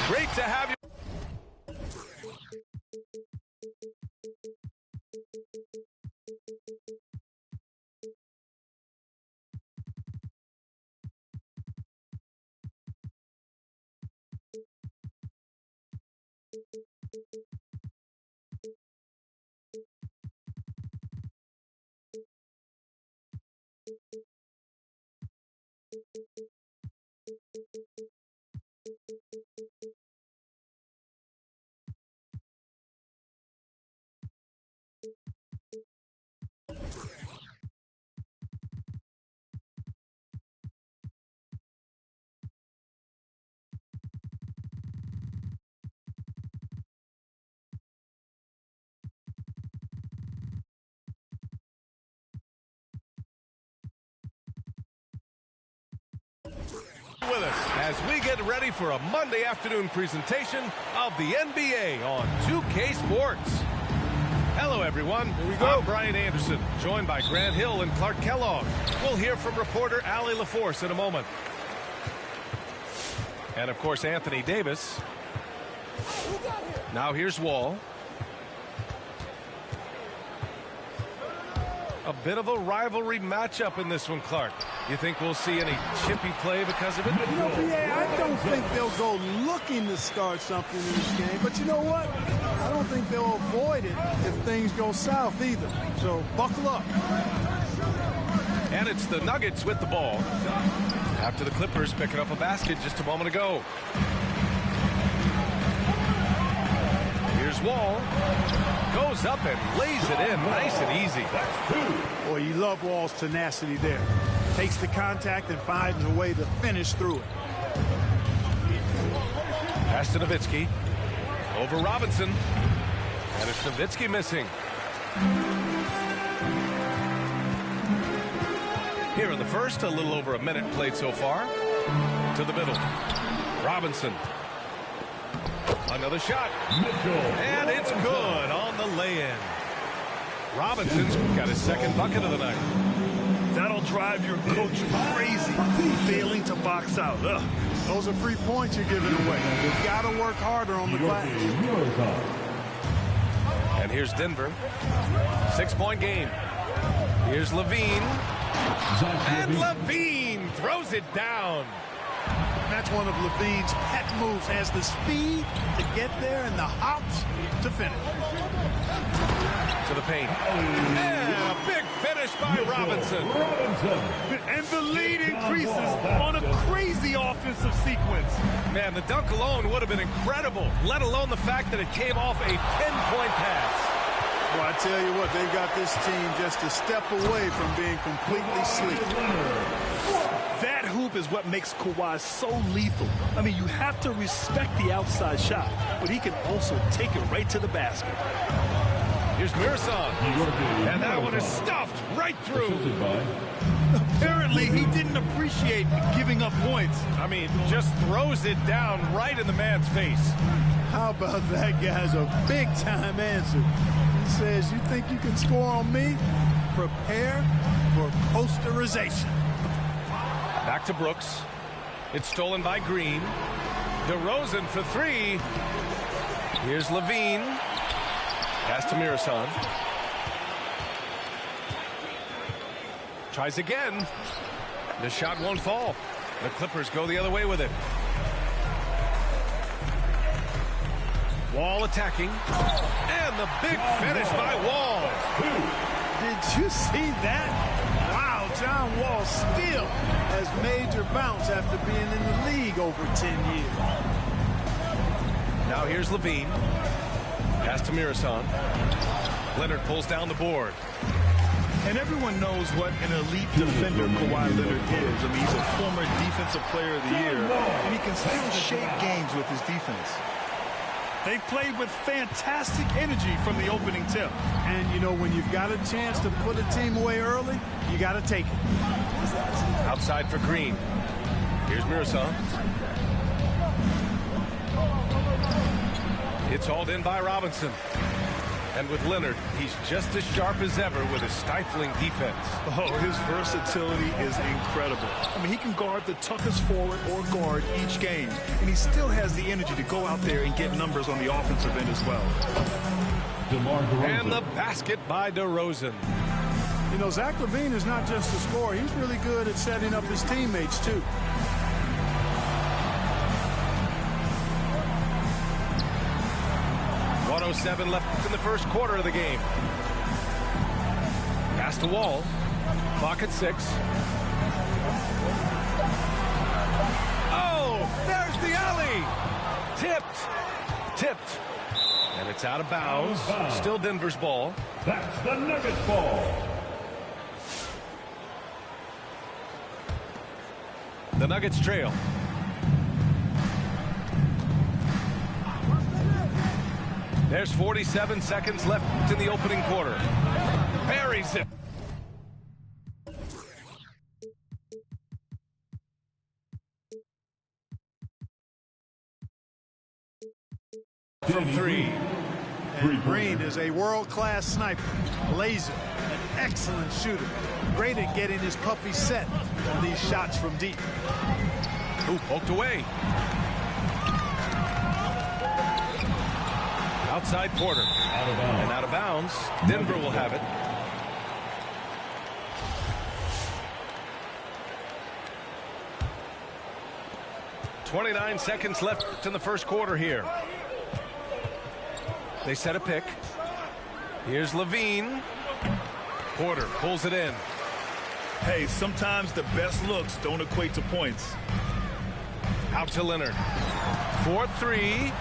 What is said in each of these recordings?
Great to have you. With us as we get ready for a Monday afternoon presentation of the NBA on 2K Sports. Hello, everyone. Here we go. I'm Brian Anderson, joined by Grant Hill and Clark Kellogg. We'll hear from reporter Allie LaForce in a moment. And, of course, Anthony Davis. Now here's Wall. A bit of a rivalry matchup in this one, Clark. You think we'll see any chippy play because of it? You know, I don't think they'll go looking to start something in this game. But you know what? I don't think they'll avoid it if things go south either. So buckle up. And it's the Nuggets with the ball. After the Clippers picking up a basket just a moment ago. Here's Wall. Goes up and lays it in nice and easy. Boy, you love Wall's tenacity there. Takes the contact and finds a way to finish through it. Pass to Nowitzki. Over Robinson. And it's Nowitzki missing. Here in the first, a little over a minute played so far. To the middle. Robinson. Another shot. And it's good on the lay-in. Robinson's got his second bucket of the night. That'll drive your coach crazy, failing to box out. Ugh. Those are 3 points you're giving away. You've got to work harder on the glass. And here's Denver. 6-point game. Here's Levine. And Levine throws it down. That's one of Levine's pet moves. Has the speed to get there and the hops to finish. To the paint. And a big finish by Robinson. And the lead increases on a crazy offensive sequence. Man, the dunk alone would have been incredible, let alone the fact that it came off a 10-point pass. Well, I tell you what, they've got this team just a step away from being completely sleek. That hoop is what makes Kawhi so lethal. I mean, you have to respect the outside shot, but he can also take it right to the basket. Here's Mirasan. And that one is stuffed right through. Apparently, he didn't appreciate giving up points. I mean, just throws it down right in the man's face. How about that guy's a big-time answer? He says, you think you can score on me? Prepare for posterization. Back to Brooks. It's stolen by Green. DeRozan for three. Here's Levine. Pass to Mirasan. Tries again. The shot won't fall. The Clippers go the other way with it. Wall attacking. And the big finish by Wall. Did you see that? Wow, John Wall still has major bounce after being in the league over 10 years. Now here's Levine. Pass to Mirasan. Leonard pulls down the board. And everyone knows what an elite defender Kawhi Leonard is. I mean, he's a former Defensive Player of the Year, and he can still shape games with his defense. They played with fantastic energy from the opening tip. And, you know, when you've got a chance to put a team away early, you got to take it. Outside for Green. Here's Mirasan. It's hauled in by Robinson. And with Leonard, he's just as sharp as ever with his stifling defense. Oh, his versatility is incredible. I mean, he can guard the toughest forward or guard each game, and he still has the energy to go out there and get numbers on the offensive end as well. And the basket by DeRozan. You know, Zach LaVine is not just a scorer. He's really good at setting up his teammates, too. .107 left in the first quarter of the game. Pass to Wall. Clock at 6. Oh, there's the alley. Tipped. And it's out of bounds. Still Denver's ball. That's the Nuggets ball. The Nuggets trail. There's 47 seconds left in the opening quarter. Buries it. From 3. And Green is a world-class sniper, a laser, an excellent shooter. Great at getting his puppy set on these shots from deep. Ooh, poked away. Outside Porter. And out of bounds. Denver will have it. .29 seconds left in the first quarter here. They set a pick. Here's LaVine. Porter pulls it in. Hey, sometimes the best looks don't equate to points. Out to Leonard. 4-3.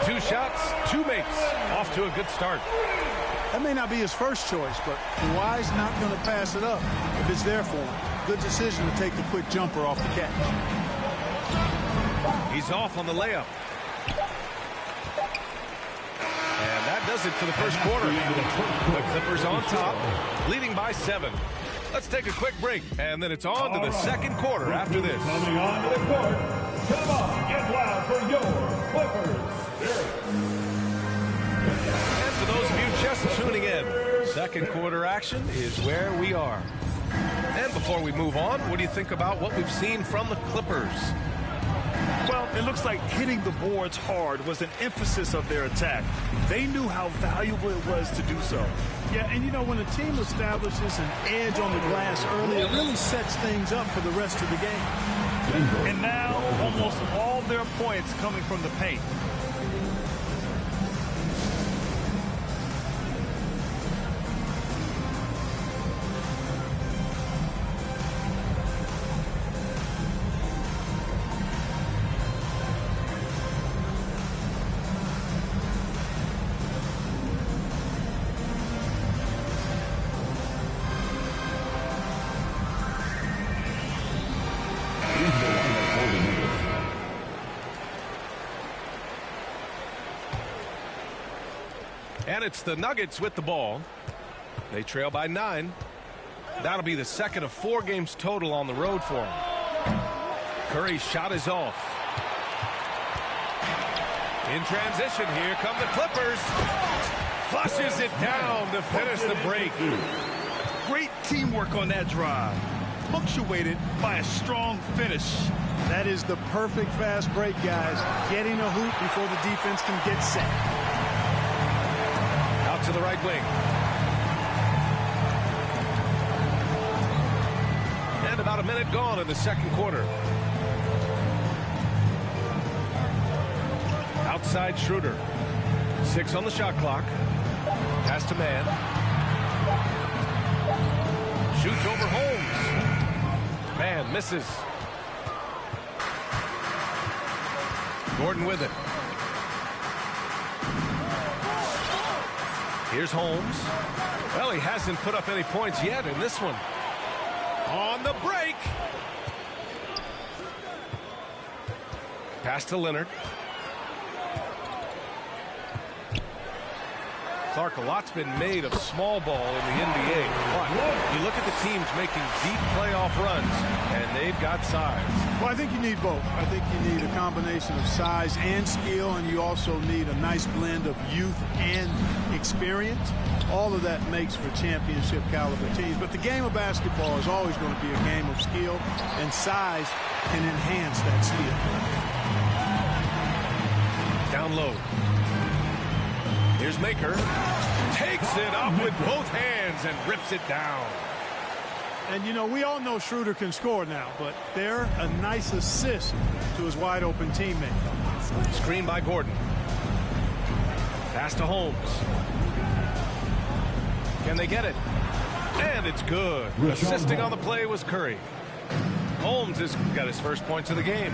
2 shots, 2 makes. Off to a good start. That may not be his first choice, but Kawhi's not going to pass it up if it's there for him. Good decision to take the quick jumper off the catch. He's off on the layup. And that does it for the first quarter. The Clippers on top, leading by 7. Let's take a quick break, and then it's on to the second quarter after this. Coming on to the court. Come on, get loud for your Clippers. And for those of you just tuning in, second quarter action is where we are. And before we move on, what do you think about what we've seen from the Clippers? Well, it looks like hitting the boards hard was an emphasis of their attack. They knew how valuable it was to do so. Yeah, and you know, when a team establishes an edge on the glass early, it really sets things up for the rest of the game. And now, almost all their points coming from the paint. And it's the Nuggets with the ball. They trail by 9. That'll be the second of 4 games total on the road for them. Curry's shot is off. In transition, here come the Clippers. Flushes it down to finish the break. Great teamwork on that drive. Punctuated by a strong finish. That is the perfect fast break, guys. Getting a hoop before the defense can get set. Out to the right wing. And about a minute gone in the second quarter. Outside Schroeder. 6 on the shot clock. Pass to Man. Shoots over Holmes. Man misses. Gordon with it. Here's Holmes. Well, he hasn't put up any points yet in this one. On the break. Pass to Leonard. Clark, a lot's been made of small ball in the NBA. But you look at the teams making deep playoff runs, and they've got size. Well, I think you need both. I think you need a combination of size and skill, and you also need a nice blend of youth and experience. All of that makes for championship caliber teams. But the game of basketball is always going to be a game of skill, and size can enhance that skill. Down low. Here's Maker. Takes it up with both hands and rips it down. And, you know, we all know Schroeder can score now, but they're a nice assist to his wide-open teammate. Screen by Gordon. Pass to Holmes. Can they get it? And it's good. Assisting on the play was Curry. Holmes has got his first points of the game.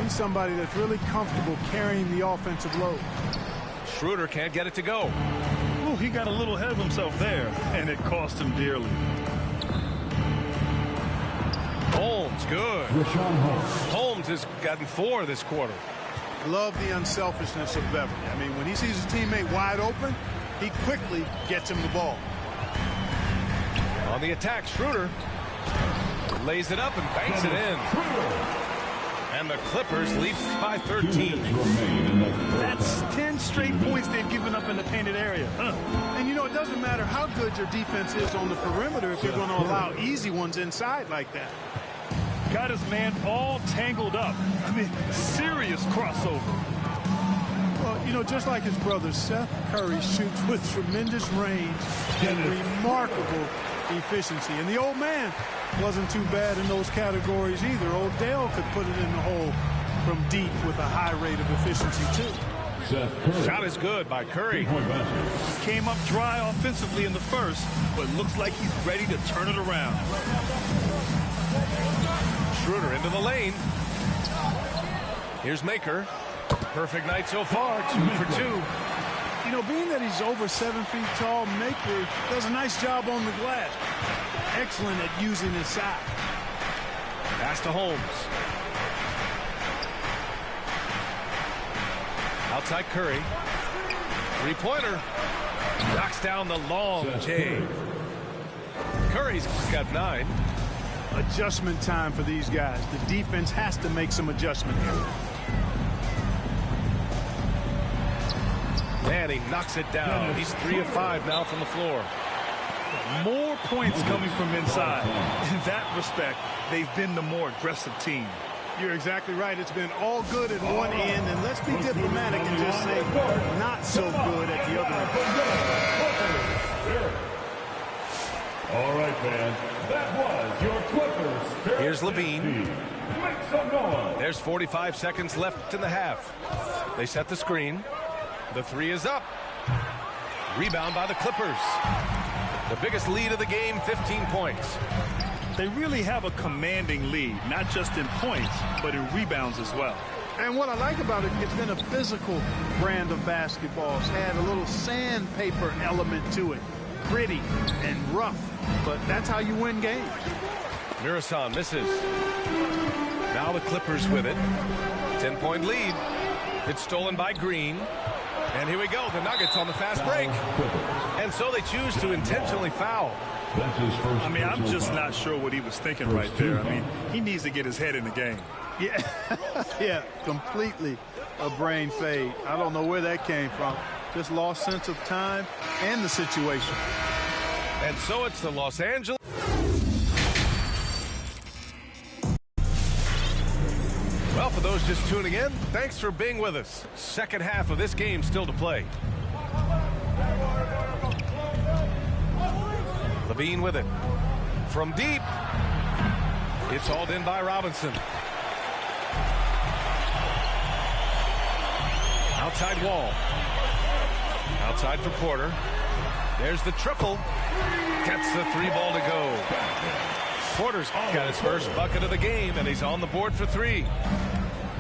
He's somebody that's really comfortable carrying the offensive load. Schroeder can't get it to go. Ooh, he got a little ahead of himself there, and it cost him dearly. Holmes, good. Holmes has gotten 4 this quarter. Love the unselfishness of Beverly. I mean, when he sees his teammate wide open, he quickly gets him the ball. On the attack, Schroeder lays it up and banks it in. And the Clippers lead by 13. That's 10 straight points they've given up in the painted area. And, you know, it doesn't matter how good your defense is on the perimeter if you're going to allow easy ones inside like that. Got his man all tangled up. I mean, serious crossover. Well, you know, just like his brother, Seth Curry shoots with tremendous range and remarkable efficiency. And the old man wasn't too bad in those categories either. Odell could put it in the hole from deep with a high rate of efficiency, too. Shot is good by Curry. Came up dry offensively in the first, but looks like he's ready to turn it around. Schroeder into the lane. Here's Maker. Perfect night so far, 2 for 2. You know, being that he's over 7 feet tall, Maker does a nice job on the glass. Excellent at using his size. Pass to Holmes. Outside Curry. Three-pointer. Knocks down the long J. Curry's got 9. Adjustment time for these guys. The defense has to make some adjustment here. And he knocks it down. He's 3 of 5 now from the floor. More points coming from inside. In that respect, they've been the more aggressive team. You're exactly right. It's been all good at one end, and let's be diplomatic and just say not so good at the other end. All right, fans. That was your Clippers. Here's Levine. Make some noise. There's 45 seconds left in the half. They set the screen. The 3 is up. Rebound by the Clippers. The biggest lead of the game, 15 points. They really have a commanding lead, not just in points, but in rebounds as well. And what I like about it, it's been a physical brand of basketball. It's had a little sandpaper element to it. Gritty and rough, but that's how you win games. Mirasan misses. Now the Clippers with it. 10-point lead. It's stolen by Green. And here we go, the Nuggets on the fast break. And so they choose to intentionally foul. I mean, I'm just not sure what he was thinking right there. I mean, he needs to get his head in the game. Yeah, yeah, completely a brain fade. I don't know where that came from. Just lost sense of time and the situation. And so it's the Los Angeles. Well, for those just tuning in, thanks for being with us. Second half of this game still to play. Levine with it. From deep. It's hauled in by Robinson. Outside Wall. Outside for Porter. There's the triple. Gets the 3 ball to go. Porter's got his first bucket of the game, and he's on the board for 3.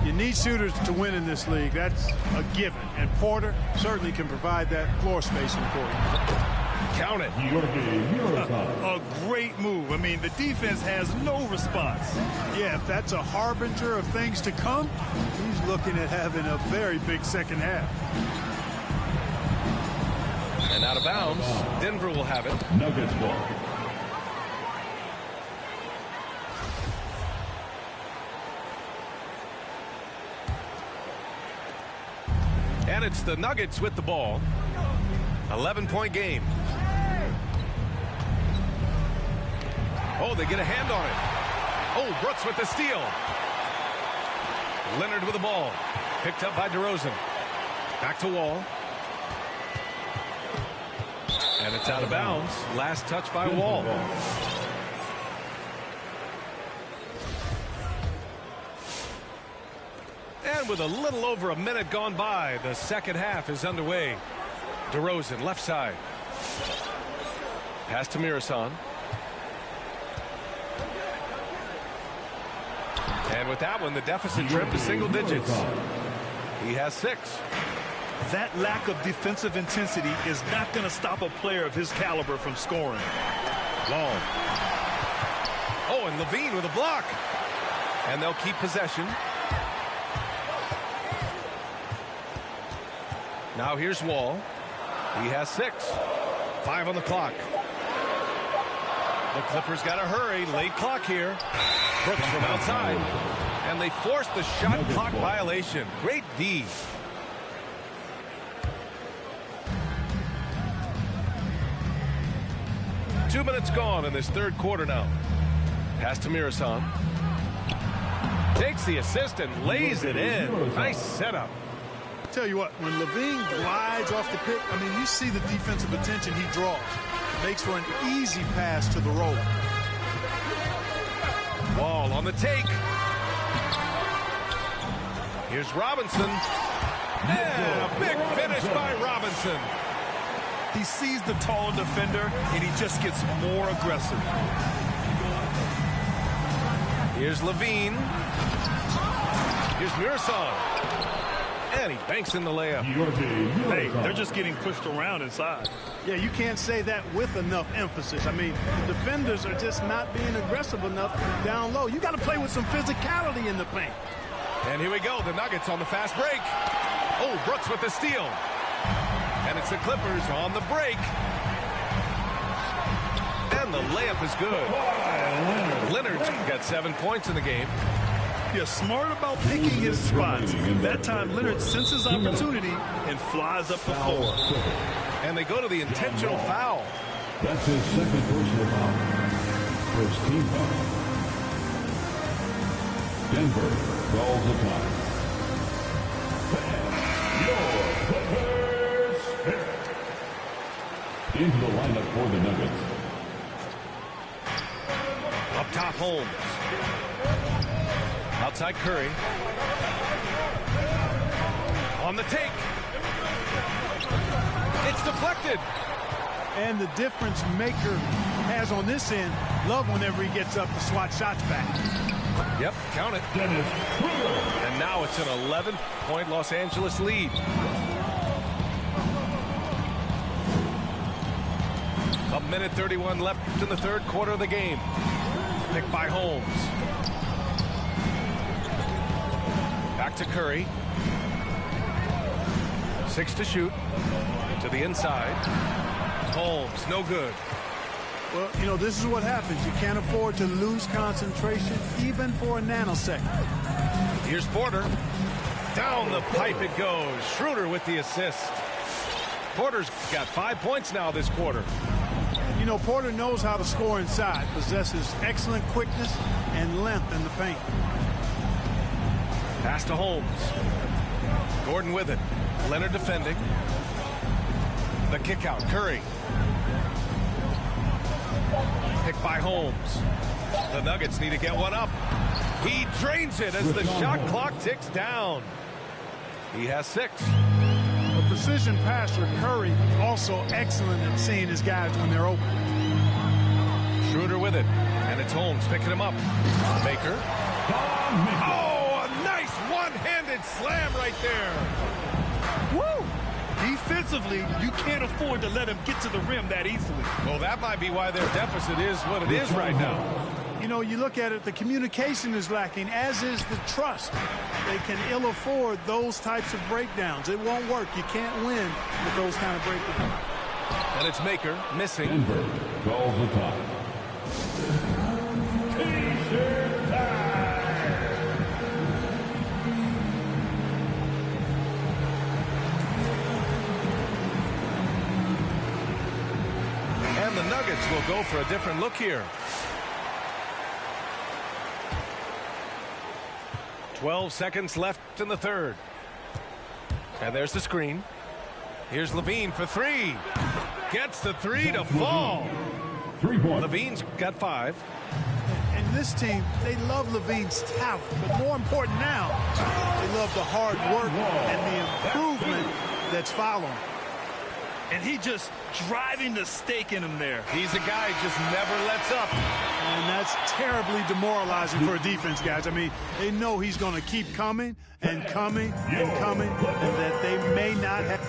You need shooters to win in this league. That's a given. And Porter certainly can provide that floor spacing for you. Count it. A great move. I mean, the defense has no response. Yeah, if that's a harbinger of things to come, he's looking at having a very big second half. And out of bounds, Denver will have it. Nuggets ball. it's the Nuggets with the ball. 11-point game. Oh, they get a hand on it. Oh, Brooks with the steal. Leonard with the ball. Picked up by DeRozan. Back to Wall. And it's out of bounds. Last touch by Wall. And with a little over a minute gone by, the second half is underway. DeRozan, left side. Pass to Mirasan. And with that one, the deficit trimmed to single digits. He has 6. That lack of defensive intensity is not going to stop a player of his caliber from scoring. Long. Oh, and Levine with a block. And they'll keep possession. Now here's Wall. He has 6. 5 on the clock. The Clippers got to hurry. Late clock here. Brooks from outside. And they forced the shot clock violation. Great D. Two minutes gone in this third quarter now. Pass to Mirasan. Takes the assist and lays it in. Nice setup. Tell you what, when Levine glides off the pick, I mean, you see the defensive attention he draws. Makes for an easy pass to the roller. Wall on the take. Here's Robinson. And a big finish by Robinson. He sees the tall defender, and he just gets more aggressive. Here's Levine. Here's Mirasan. And he banks in the layup. Hey, they're just getting pushed around inside. Yeah, you can't say that with enough emphasis. I mean, the defenders are just not being aggressive enough down low. You got to play with some physicality in the paint. And here we go. The Nuggets on the fast break. Oh, Brooks with the steal. And it's the Clippers on the break. And the layup is good. Leonard's got 7 points in the game. Yeah, smart about picking his spots. That time, Leonard senses opportunity and flies up the floor. And they go to the intentional foul. That's his second personal foul. First team foul. Denver calls the time. Your Clippers into the lineup for the Nuggets. Up top, Holmes. Outside Curry. On the take. It's deflected. And the difference maker has on this end, love whenever he gets up to swat shots back. Yep, count it. And now it's an 11-point Los Angeles lead. A minute 31 left in the third quarter of the game. Picked by Holmes. Back to Curry. 6 to shoot. To the inside. Holmes, no good. Well, you know, this is what happens. You can't afford to lose concentration even for a nanosecond. Here's Porter. Down the pipe it goes. Schroeder with the assist. Porter's got 5 points now this quarter. You know, Porter knows how to score inside. Possesses excellent quickness and length in the paint. Pass to Holmes. Gordon with it. Leonard defending. The kick out. Curry. Picked by Holmes. The Nuggets need to get one up. He drains it as the shot clock ticks down. He has 6. A precision passer, Curry, also excellent at seeing his guys when they're open. Schroeder with it. And it's Holmes picking him up. Baker. Oh, a nice one-handed slam right there. Woo! Defensively, you can't afford to let him get to the rim that easily. Well, that might be why their deficit is what it is right now. You know, you look at it, the communication is lacking, as is the trust. They can ill afford those types of breakdowns. It won't work. You can't win with those kind of breakdowns. And it's Maker missing. Denver calls the time. T-shirt time. Nuggets will go for a different look here. 12 seconds left in the third. And there's the screen. Here's Levine for three. Gets the three to fall. Levine's got 5. And this team, they love Levine's talent, but more important now, they love the hard work and the improvement that's following. And he just driving the stake in him there. He's a guy who just never lets up. And that's terribly demoralizing for a defense, guys. I mean, they know he's going to keep coming and coming and coming, and that they may not have.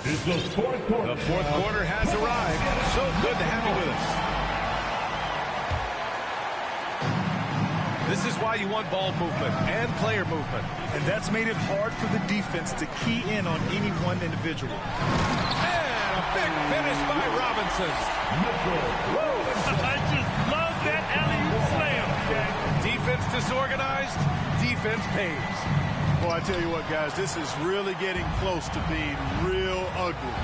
The fourth quarter has arrived. So good to have you with us. This is why you want ball movement and player movement. And that's made it hard for the defense to key in on any one individual. And a big finish by Robinson. I just love that alley-oop slam. Defense disorganized, defense pays. Well, I tell you what, guys, this is really getting close to being real ugly.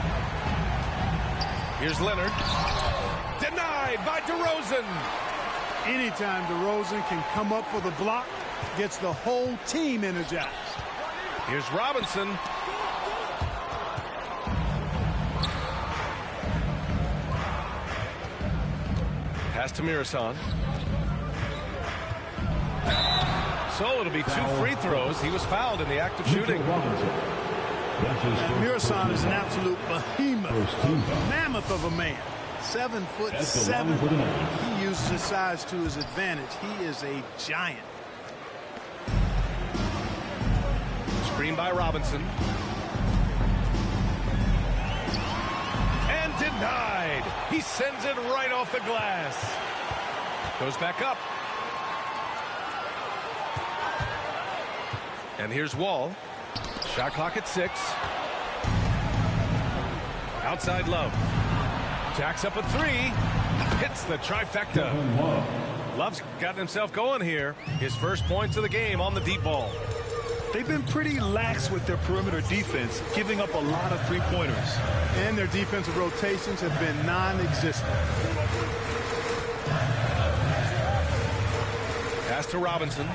Here's Leonard. Denied by DeRozan. Anytime DeRozan can come up for the block, gets the whole team energized. Here's Robinson. Pass to Mirasan. So it'll be 2 free throws. He was fouled in the act of shooting. Mirasan is an absolute behemoth, mammoth of a man. 7'7". He uses his size to his advantage. He is a giant. Screen by Robinson. And denied. He sends it right off the glass. Goes back up. And here's Wall. Shot clock at 6. Outside Love. Jacks up a 3. Hits the trifecta. Love's gotten himself going here. His first points of the game on the deep ball. They've been pretty lax with their perimeter defense, giving up a lot of three-pointers. And their defensive rotations have been non-existent. Pass to Robinson.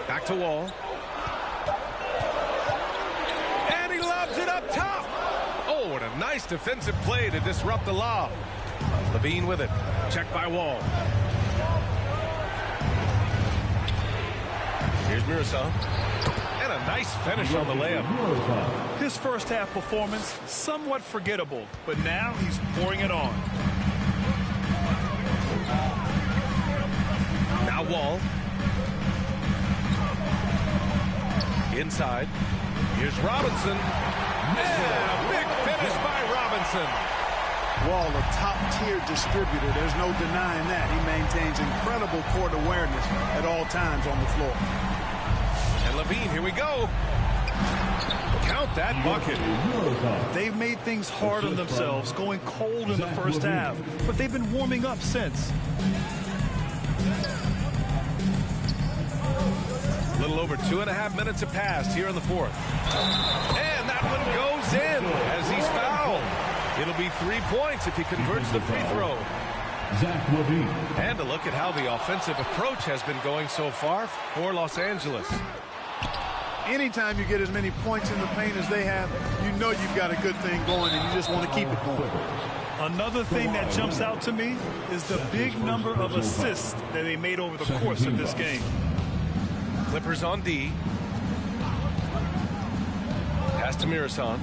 Back to Wall. And he lobs it up top. Oh, and a nice defensive play to disrupt the lob. Levine with it. Checked by Wall. Here's Mirasan. And a nice finish on the layup. His first half performance, somewhat forgettable, but now he's pouring it on. Now Wall. Inside. Here's Robinson. And a big finish by Robinson. Wall, a top-tier distributor. There's no denying that. He maintains incredible court awareness at all times on the floor. And Levine, here we go. Count that bucket. They've made things hard on themselves, going cold in the first half, but they've been warming up since. A little over 2.5 minutes have passed here in the fourth. And that one goes in as he's fouled. It'll be 3 points if he converts the free throw. And a look at how the offensive approach has been going so far for Los Angeles. Anytime you get as many points in the paint as they have, you know you've got a good thing going and you just want to keep it going. Another thing that jumps out to me is the big number of assists that they made over the course of this game. Clippers on D. Pass to Mirasan.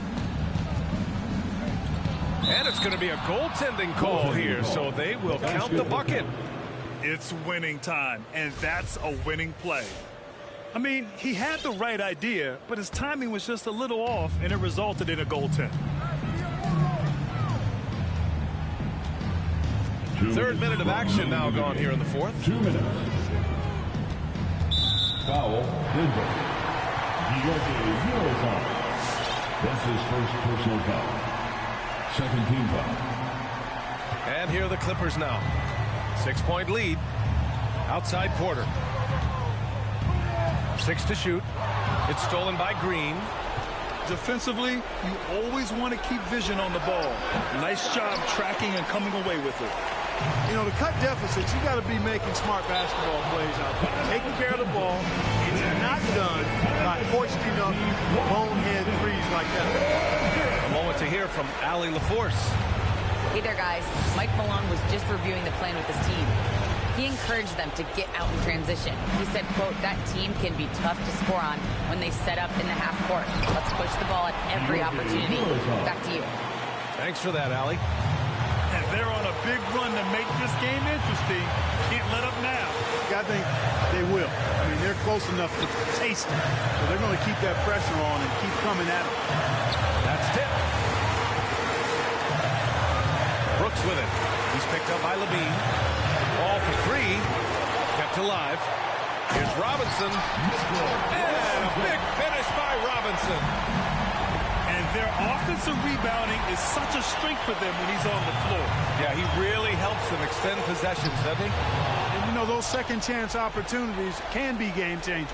And it's going to be a goaltending call here, so they will count the bucket. It's winning time, and that's a winning play. I mean, he had the right idea, but his timing was just a little off, and it resulted in a goaltend. Third minute of action now gone here in the fourth. 2 minutes. Foul, Denver. That's his first personal foul. Second team foul. And here are the Clippers now. 6-point lead. Outside Porter. 6 to shoot. It's stolen by Green. Defensively, you always want to keep vision on the ball. Nice job tracking and coming away with it. You know, to cut deficits, you got to be making smart basketball plays out there. Taking care of the ball. It's not done by hoisting up bonehead threes like that. A moment to hear from Allie LaForce. Hey there, guys. Mike Malone was just reviewing the plan with his team. He encouraged them to get out in transition. He said, quote, that team can be tough to score on when they set up in the half court. Let's push the ball at every opportunity. Back to you. Thanks for that, Allie. And they're on a big run to make this game interesting. Can't let up now. I think they will. I mean, they're close enough to taste it. So they're going to keep that pressure on and keep coming at it. That's tipped. Brooks with it. He's picked up by Levine. Ball for three. Kept alive. Here's Robinson. And a big finish by Robinson. And their offensive rebounding is such a strength for them when he's on the floor. Yeah, he really helps them extend possessions, doesn't he? And, you know, those second chance opportunities can be game changers.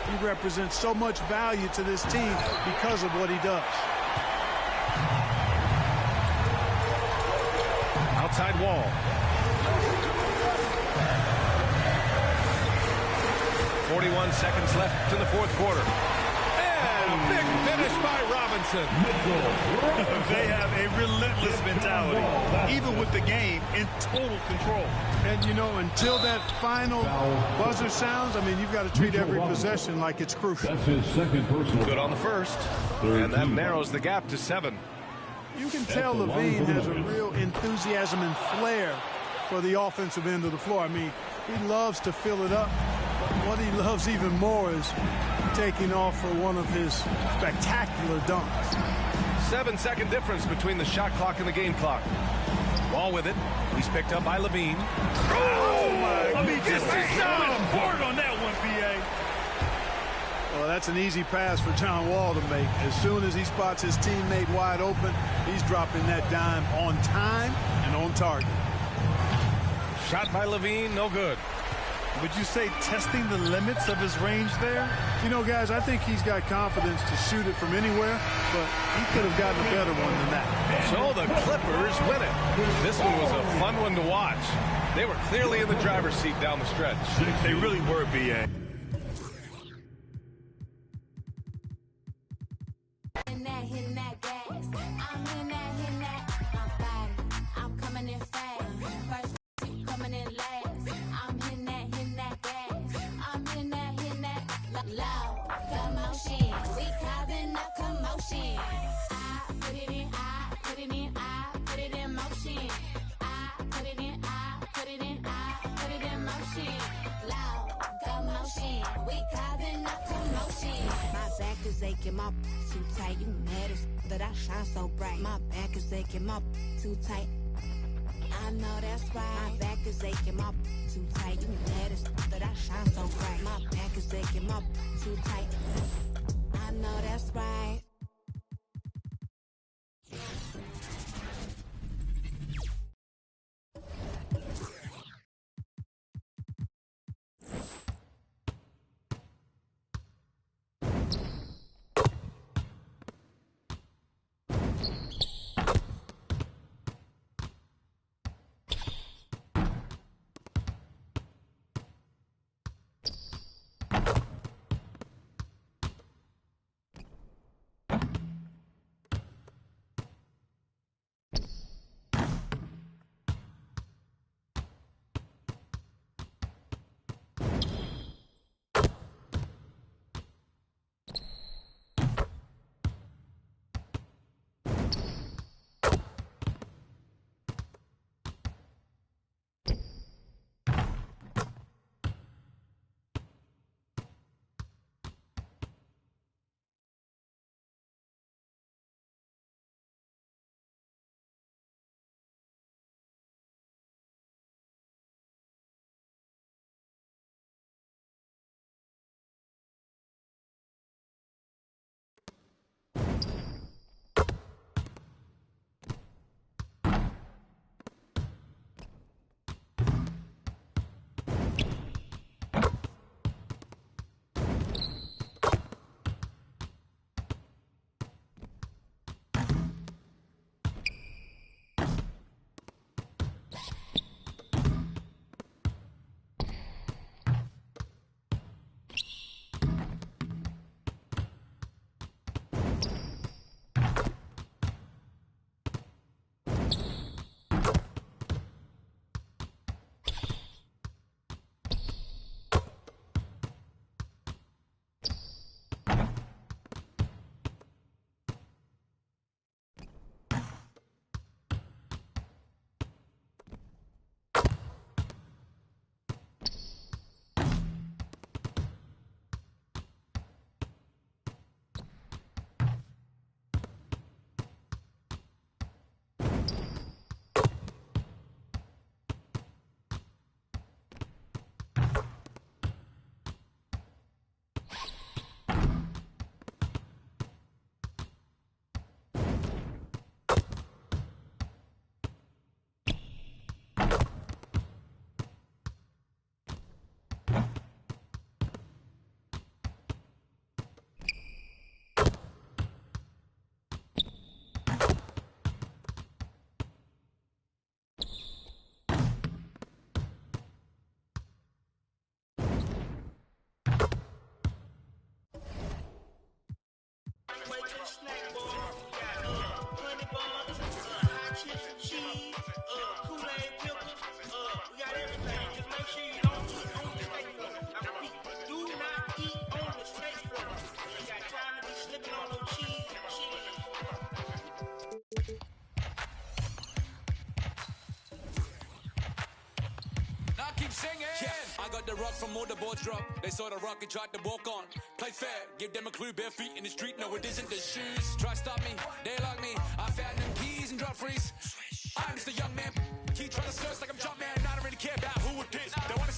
He represents so much value to this team because of what he does. Outside wall. 41 seconds left in the fourth quarter. And a big finish by Robinson. They have a relentless mentality, even with the game in total control. And, you know, until that final buzzer sounds, I mean, you've got to treat every possession like it's crucial. That's his second personal. Good on the first. And that narrows the gap to 7. You can tell Levine has a real enthusiasm and flair for the offensive end of the floor. I mean, he loves to fill it up. What he loves even more is taking off for one of his spectacular dunks. 7-second difference between the shot clock and the game clock. Ball with it. He's picked up by Levine. Oh, my. I mean, just board on that one, B.A. Well, that's an easy pass for John Wall to make. As soon as he spots his teammate wide open, he's dropping that dime on time and on target. Shot by Levine, no good. Would you say testing the limits of his range there? You know, guys, I think he's got confidence to shoot it from anywhere, but he could have gotten a better one than that. So the Clippers win it. This one was a fun one to watch. They were clearly in the driver's seat down the stretch. They really were, B.A. Aching, my too tight. You mad as that I shine so bright. My back is aching, my too tight. I know that's right. My back is aching, my too tight. You mad as that I shine so bright. My back is aching, my too tight. I know that's right. I got the rock from all the boards drop. They saw the rock and tried to walk on. Play fair, give them a clue. Bare feet in the street, no it isn't the shoes. Try stop me, they like me. I found them keys and drop freeze. I'm just a young man. Keep trying to search like I'm Jumpman. I don't really care about who it is. They want to